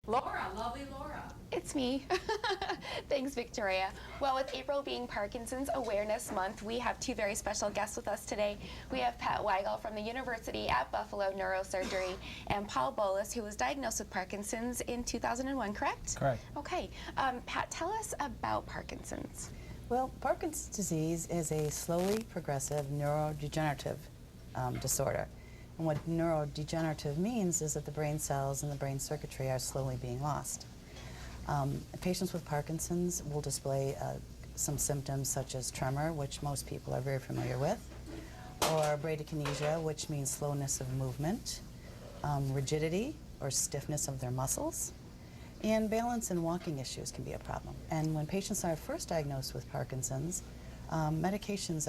Laura, lovely Laura. It's me. Thanks, Victoria. Well, with April being Parkinson's Awareness Month, we have two very special guests with us today. We have Pat Weigel from the University at Buffalo Neurosurgery and Paul Bolis, who was diagnosed with Parkinson's in 2001, correct? Correct. Okay. Pat, tell us about Parkinson's. Well, Parkinson's disease is a slowly progressive neurodegenerative disorder. And what neurodegenerative means is that the brain cells and the brain circuitry are slowly being lost. Patients with Parkinson's will display some symptoms such as tremor, which most people are very familiar with, or bradykinesia, which means slowness of movement, rigidity or stiffness of their muscles, and balance and walking issues can be a problem. And when patients are first diagnosed with Parkinson's, medications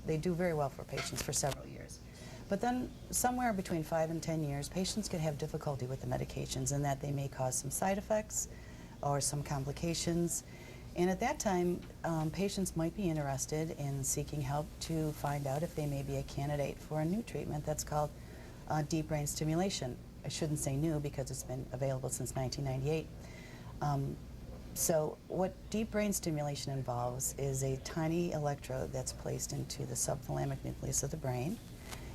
they do very well for patients for several years. But then somewhere between 5 and 10 years, patients can have difficulty with the medications in that they may cause some side effects or some complications. And at that time, patients might be interested in seeking help to find out if they may be a candidate for a new treatment that's called Deep Brain Stimulation. I shouldn't say new because it's been available since 1998. So what deep brain stimulation involves is a tiny electrode that's placed into the subthalamic nucleus of the brain,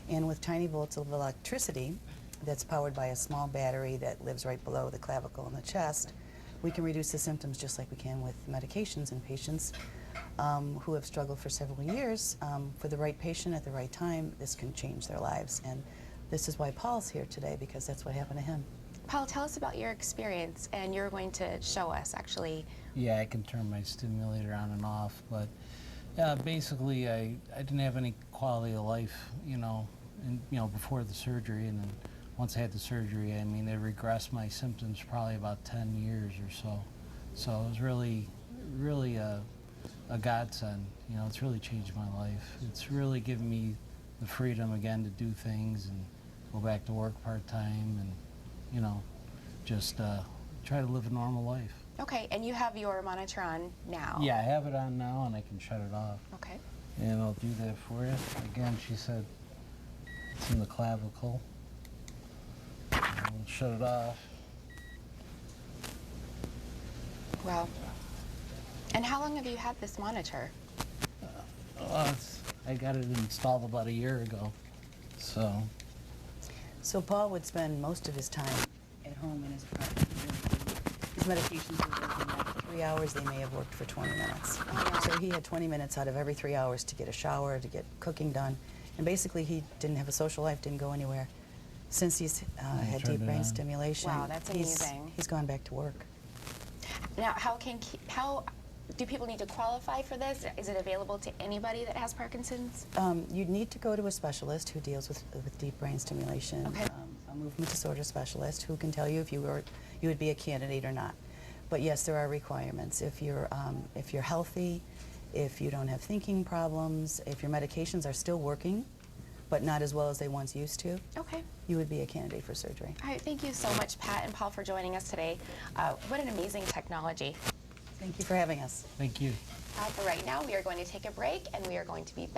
and with tiny volts of electricity that's powered by a small battery that lives right below the clavicle in the chest, we can reduce the symptoms just like we can with medications in patients who have struggled for several years. For the right patient at the right time, this can change their lives. And this is why Paul's here today, because that's what happened to him. Paul, tell us about your experience, and you're going to show us, actually. Yeah, I can turn my stimulator on and off, but basically I didn't have any quality of life, before the surgery, and then once I had the surgery, I mean, it regressed my symptoms probably about 10 years or so. So it was really a godsend. It's really changed my life. It's really given me the freedom again to do things and go back to work part-time and, just try to live a normal life. Okay, and you have your monitor on now. Yeah, I have it on now, and I can shut it off. Okay. And I'll do that for you. Again, she said it's in the clavicle. I'll shut it off. Wow. And how long have you had this monitor? I got it installed about a year ago, so. So Paul would spend most of his time at home in his apartment. His medications would work in after 3 hours. They may have worked for 20 minutes. So he had 20 minutes out of every 3 hours to get a shower, to get cooking done. And basically he didn't have a social life, didn't go anywhere. Since he's had deep brain stimulation, wow, that's amazing. He's gone back to work. Now, how do people need to qualify for this? Is it available to anybody that has Parkinson's? You'd need to go to a specialist who deals with deep brain stimulation, okay. A movement disorder specialist who can tell you if you would be a candidate or not. But yes, there are requirements. If you're healthy, if you don't have thinking problems, if your medications are still working, but not as well as they once used to, okay, you would be a candidate for surgery. All right, thank you so much, Pat and Paul, for joining us today. What an amazing technology. Thank you for having us. Thank you. For right now, we are going to take a break, and we are going to be back.